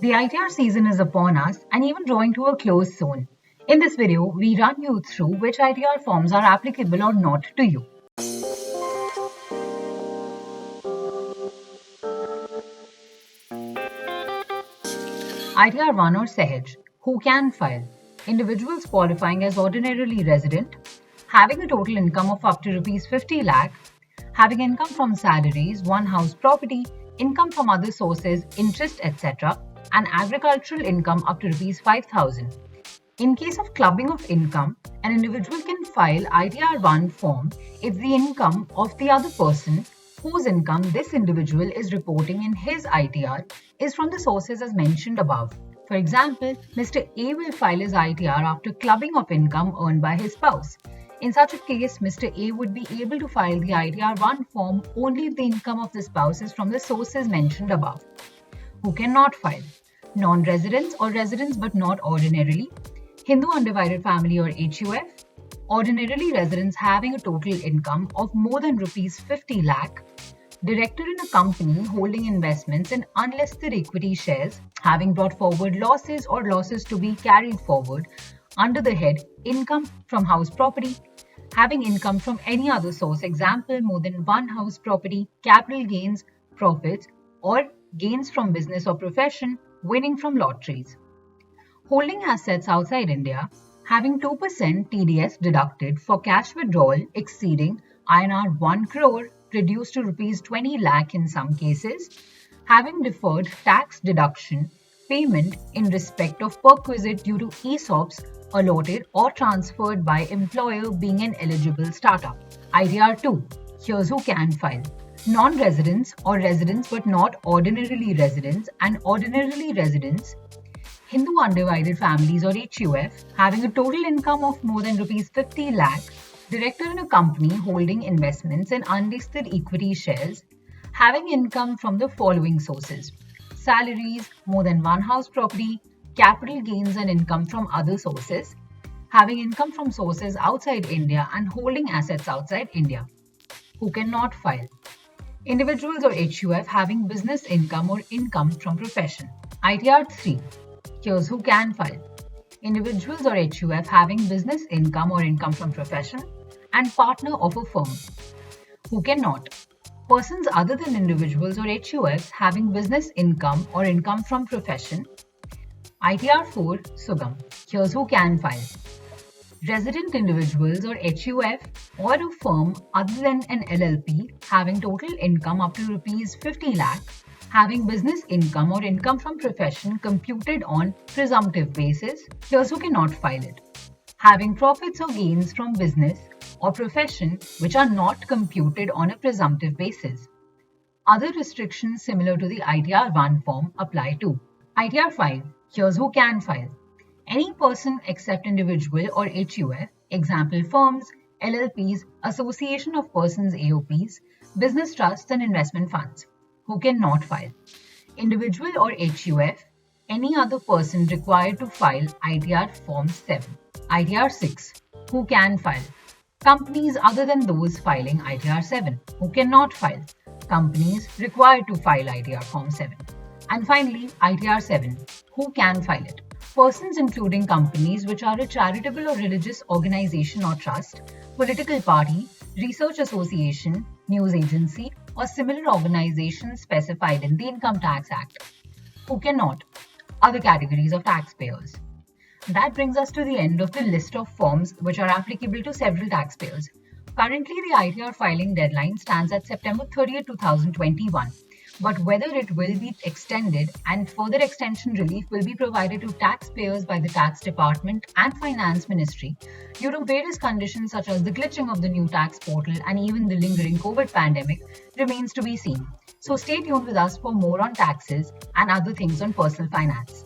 The ITR season is upon us and even drawing to a close soon. In this video, we run you through which ITR forms are applicable or not to you. ITR 1 or Sahaj. Who can file? Individuals qualifying as ordinarily resident, having a total income of up to Rs 50 lakh, having income from salaries, one house property, income from other sources, interest, etc., and agricultural income up to Rs 5,000. In case of clubbing of income, an individual can file ITR 1 form if the income of the other person whose income this individual is reporting in his ITR is from the sources as mentioned above. For example, Mr. A will file his ITR after clubbing of income earned by his spouse. In such a case, Mr. A would be able to file the ITR 1 form only if the income of the spouse is from the sources mentioned above. Who cannot file? Non-residents or residents but not ordinarily, Hindu undivided family or HUF, ordinarily residents having a total income of more than Rs 50 lakh, director in a company holding investments in unlisted equity shares, having brought forward losses or losses to be carried forward under the head income from house property, having income from any other source, example more than one house property, capital gains, profits, or gains from business or profession, winning from lotteries. Holding assets outside India, having 2% TDS deducted for cash withdrawal exceeding INR 1 crore reduced to Rs 20 lakh in some cases, having deferred tax deduction payment in respect of perquisite due to ESOPs allotted or transferred by employer being an eligible startup. ITR 2. Here's who can file. Non-residents or residents but not ordinarily residents and ordinarily residents, Hindu undivided families or HUF, having a total income of more than Rs 50 lakh, director in a company holding investments in unlisted equity shares, having income from the following sources: salaries, more than one house property, capital gains and income from other sources, having income from sources outside India and holding assets outside India. Who cannot file? Individuals or HUF having business income or income from profession. ITR 3. Here's who can file. Individuals or HUF having business income or income from profession and partner of a firm. Who cannot? Persons other than individuals or HUFs having business income or income from profession. ITR 4. Sugam. Here's who can file. Resident individuals or HUF or a firm other than an LLP having total income up to Rs 50 lakh, having business income or income from profession computed on presumptive basis. Here's who cannot file it. Having profits or gains from business or profession which are not computed on a presumptive basis. Other restrictions similar to the ITR 1 form apply too. ITR 5. Here's who can file. Any person except individual or HUF, example firms, LLPs, association of persons AOPs, business trusts and investment funds. Who cannot file. Individual or HUF, any other person required to file ITR Form 7. ITR 6. Who can file. Companies other than those filing ITR 7. Who cannot file. Companies required to file ITR Form 7. And finally, ITR 7. Who can file it. Persons including companies which are a charitable or religious organization or trust, political party, research association, news agency, or similar organization specified in the Income Tax Act. Who cannot? Other categories of taxpayers. That brings us to the end of the list of forms which are applicable to several taxpayers. Currently, the ITR filing deadline stands at September 30, 2021. But whether it will be extended and further extension relief will be provided to taxpayers by the Tax Department and Finance Ministry due to various conditions such as the glitching of the new tax portal and even the lingering COVID pandemic remains to be seen. So stay tuned with us for more on taxes and other things on personal finance.